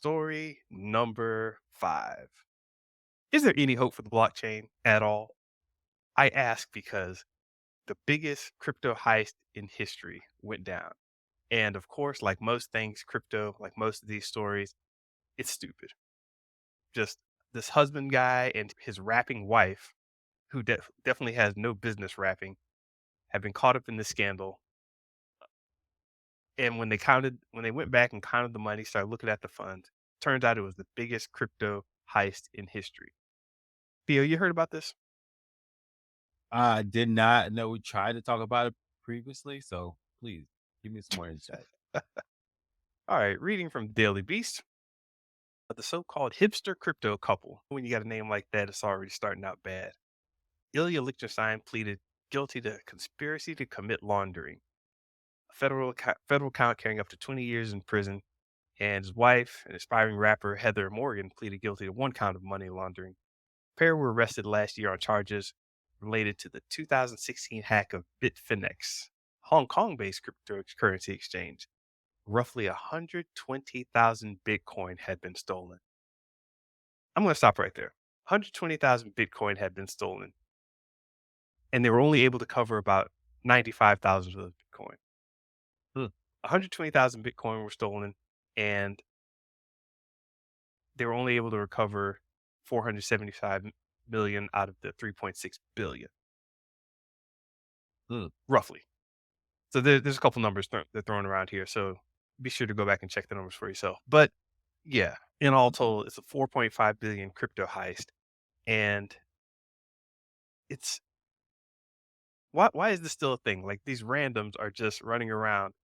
Story number 5. Is there any hope for the blockchain at all? I ask because the biggest crypto heist in history went down. And of course, like most things crypto, like most of these stories, it's stupid. Just this husband guy and his rapping wife, who definitely has no business rapping, have been caught up in this scandal. And when they went back and counted the money, started looking at the funds, turns out it was the biggest crypto heist in history. Theo, you heard about this? I did not know we tried to talk about it previously, so please give me some more insight. All right, reading from Daily Beast. The so-called hipster crypto couple. When you got a name like that, it's already starting out bad. Ilya Lichtenstein pleaded guilty to conspiracy to commit laundering. A federal count carrying up to 20 years in prison. And his wife, an aspiring rapper Heather Morgan, pleaded guilty to one count of money laundering. The pair were arrested last year on charges related to the 2016 hack of Bitfinex, Hong Kong-based cryptocurrency exchange. Roughly 120,000 Bitcoin had been stolen. I'm going to stop right there. 120,000 Bitcoin had been stolen, and they were only able to cover about 95,000 of those Bitcoin. Hmm. 120,000 Bitcoin were stolen, and they were only able to recover 475 million out of the 3.6 billion, Hmm. roughly. So there's a couple numbers they're throwing around here. So be sure to go back and check the numbers for yourself. But yeah, in all total, it's a 4.5 billion crypto heist, and it's why is this still a thing? Like these randoms are just running around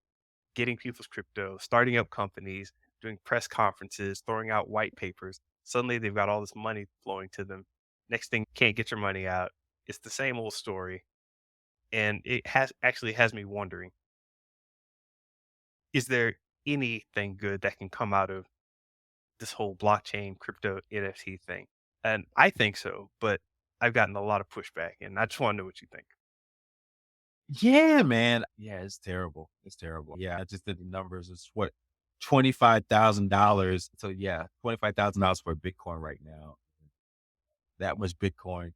getting people's crypto, starting up companies, doing press conferences, throwing out white papers. Suddenly they've got all this money flowing to them. Next thing, can't get your money out. It's the same old story, and it has me wondering: is there anything good that can come out of this whole blockchain crypto NFT thing? And I think so, but I've gotten a lot of pushback, and I just want to know what you think. Yeah, man. Yeah, it's terrible. It's terrible. Yeah, I just did the numbers. It's what $25,000. So yeah, $25,000 for a Bitcoin right now. That much Bitcoin,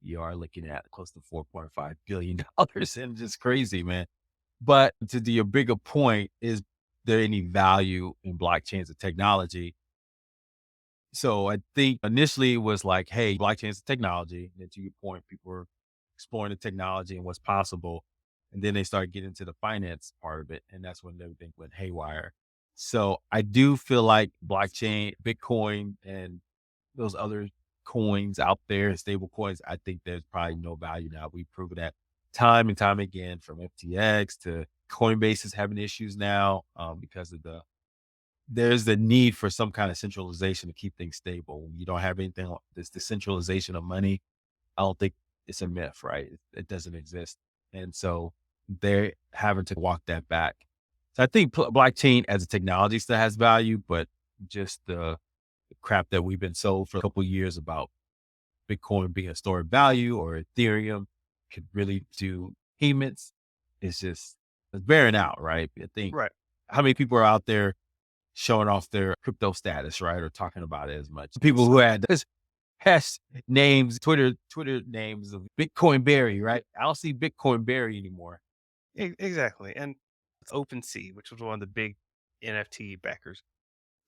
you are looking at close to $4.5 billion, and just crazy, man. But to your bigger point, is there any value in blockchains and technology? So I think initially it was like, hey, blockchain is a technology. And to your point, people were exploring the technology and what's possible. And then they started getting into the finance part of it. And that's when everything went haywire. So I do feel like blockchain, Bitcoin, and those other coins out there, stable coins, I think there's probably no value now. We've proven that time and time again, from FTX to Coinbase is having issues now because of there's the need for some kind of centralization to keep things stable. When you don't have anything, this decentralization of money, I don't think it's a myth, right? It doesn't exist. And so they're having to walk that back. So I think blockchain as a technology still has value, but just the crap that we've been sold for a couple of years about Bitcoin being a store of value or Ethereum could really do payments, it's bearing out, right? I think Right. how many people are out there showing off their crypto status, right? Or talking about it as much. People who So had this hash names, Twitter names of Bitcoin Berry, right? I don't see Bitcoin Berry anymore. exactly, and it's OpenSea, which was one of the big NFT backers.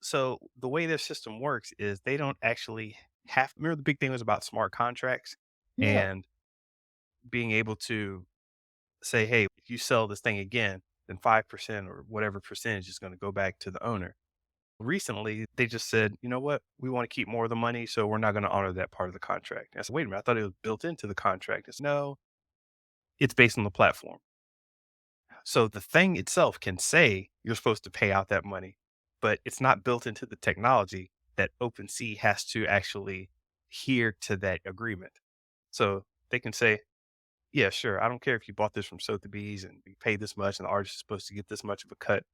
So the way their system works is they don't actually have. Remember, the big thing was about smart contracts Yeah. and being able to say, "Hey, if you sell this thing again, then 5% or whatever percentage is going to go back to the owner." Recently, they just said, "You know what? We want to keep more of the money, so we're not going to honor that part of the contract." And I said, "Wait a minute, I thought it was built into the contract." It's no, it's based on the platform. So the thing itself can say you're supposed to pay out that money, but it's not built into the technology that OpenSea has to actually adhere to that agreement. So they can say, yeah, sure. I don't care if you bought this from Sotheby's and you paid this much and the artist is supposed to get this much of a cut.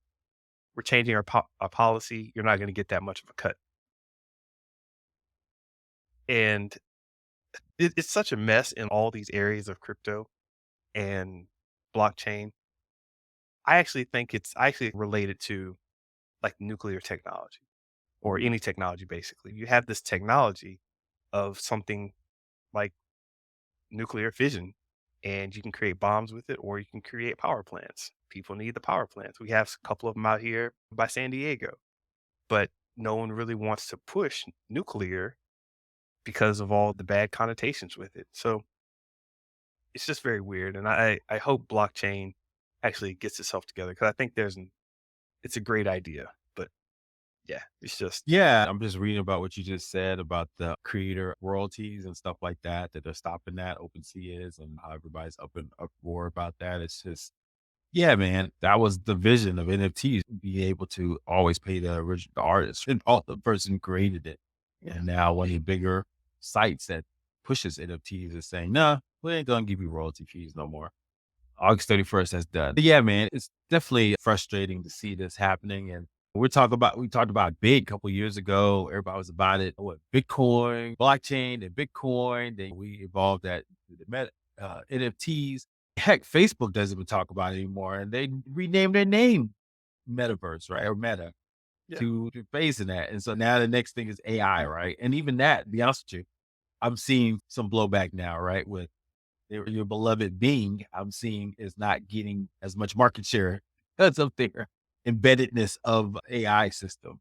We're changing our policy. You're not going to get that much of a cut. And it's such a mess in all these areas of crypto and blockchain. I actually think it's actually related to like nuclear technology. or any technology basically. You have this technology of something like nuclear fission, and you can create bombs with it, or you can create power plants. People need the power plants. We have a couple of them out here by San Diego, but no one really wants to push nuclear because of all the bad connotations with it. So it's just very weird, and I hope blockchain actually gets itself together because I think it's a great idea, but yeah, it's just Yeah, I'm just reading about what you just said about the creator royalties and stuff like that, that they're stopping that. OpenSea is, and how everybody's up in uproar about that. It's just, yeah, man, that was the vision of NFTs, be able to always pay the original artist and all the person who created it. yeah, And now one of the bigger sites that pushes NFTs is saying, nah, we ain't gonna give you royalty fees no more. August 31st, that's done. But yeah, man, it's definitely frustrating to see this happening. And we talked about big a couple years ago. Everybody was about it. What, Bitcoin, blockchain, and Bitcoin. Then we evolved that to the NFTs. Heck, Facebook doesn't even talk about it anymore. And they renamed their name Metaverse, right? Or Meta yeah, to phase in that. And so now the next thing is AI, right? And even that, to be honest with you, I'm seeing some blowback now, right? With your beloved Bing, I'm seeing is not getting as much market share because of their embeddedness of AI system.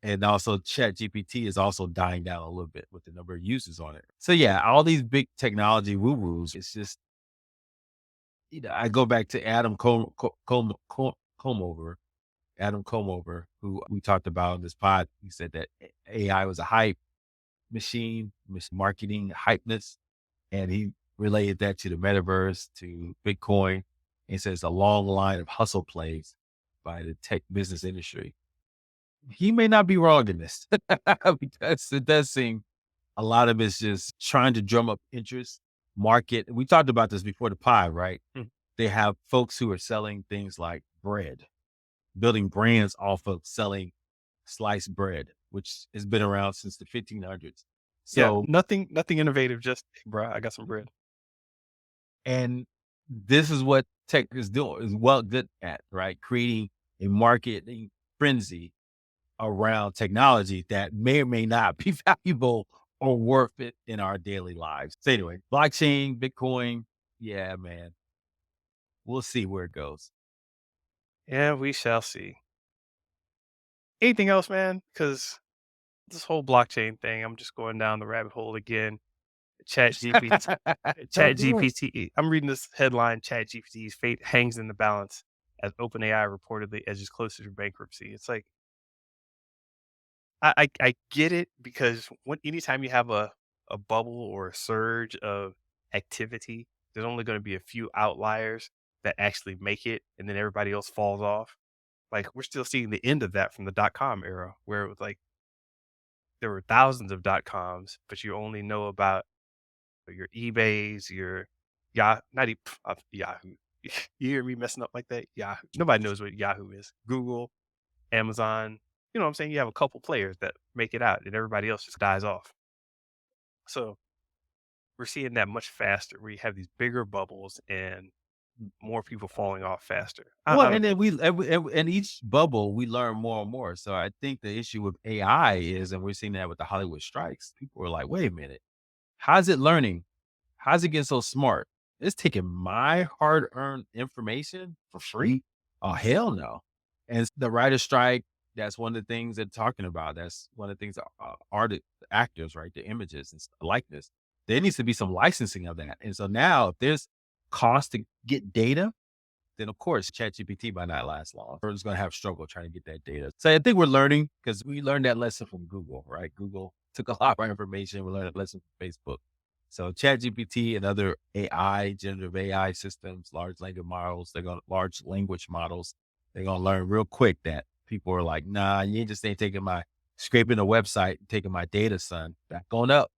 And also Chat GPT is also dying down a little bit with the number of users on it. So yeah, all these big technology woo-woos, it's just, I go back to Adam Comover, who we talked about in this pod. He said that AI was a hype machine, marketing hypeness. And he related that to the metaverse, to Bitcoin, and says a long line of hustle plays by the tech business industry. He may not be wrong in this because it does seem a lot of it's just trying to drum up interest, market. We talked about this before the pod, right? mm, They have folks who are selling things like bread, building brands off of selling sliced bread, which has been around since the 1500s. yeah. So Nothing innovative. Just "Hey, bro, I got some bread." And this is what tech is doing, is well good at, right? Creating a marketing frenzy around technology that may or may not be valuable or worth it in our daily lives. So anyway, blockchain, Bitcoin, yeah, man, we'll see where it goes. Yeah, we shall see. Anything else, man? Because this whole blockchain thing, I'm just going down the rabbit hole again. Chat GPT, Don't Chat do it. GPT. I'm reading this headline: Chat GPT's fate hangs in the balance as OpenAI reportedly edges closer to bankruptcy. It's like I get it because anytime you have a bubble or a surge of activity, there's only going to be a few outliers that actually make it, and then everybody else falls off. Like we're still seeing the end of that from the dot com era, where it was like there were thousands of dot coms, but you only know about your eBays, your not even Yahoo. You hear me messing up like that? Yahoo. Nobody knows what Yahoo is. Google, Amazon. You know what I'm saying? You have a couple players that make it out, and everybody else just dies off. So we're seeing that much faster, where you have these bigger bubbles and more people falling off faster. Well, I don't and then know. and each bubble we learn more and more. So I think the issue with AI is, and we're seeing that with the Hollywood strikes, people are like, wait a minute, how's it learning? How's it getting so smart? It's taking my hard-earned information for free? Oh, hell no. And the writer strike, that's one of the things they're talking about. That's one of the things, actors, right? The images and likeness. There needs to be some licensing of that. And so now if there's cost to get data, then of course ChatGPT might not last long. We're just going to have struggle trying to get that data. So I think we're learning because we learned that lesson from Google, right? Google took a lot of our information. We learned that lesson from Facebook. So ChatGPT and other AI, generative AI systems, large language models, they're gonna learn real quick that people are like, nah, you just ain't taking my scraping the website, taking my data, son. Back on up.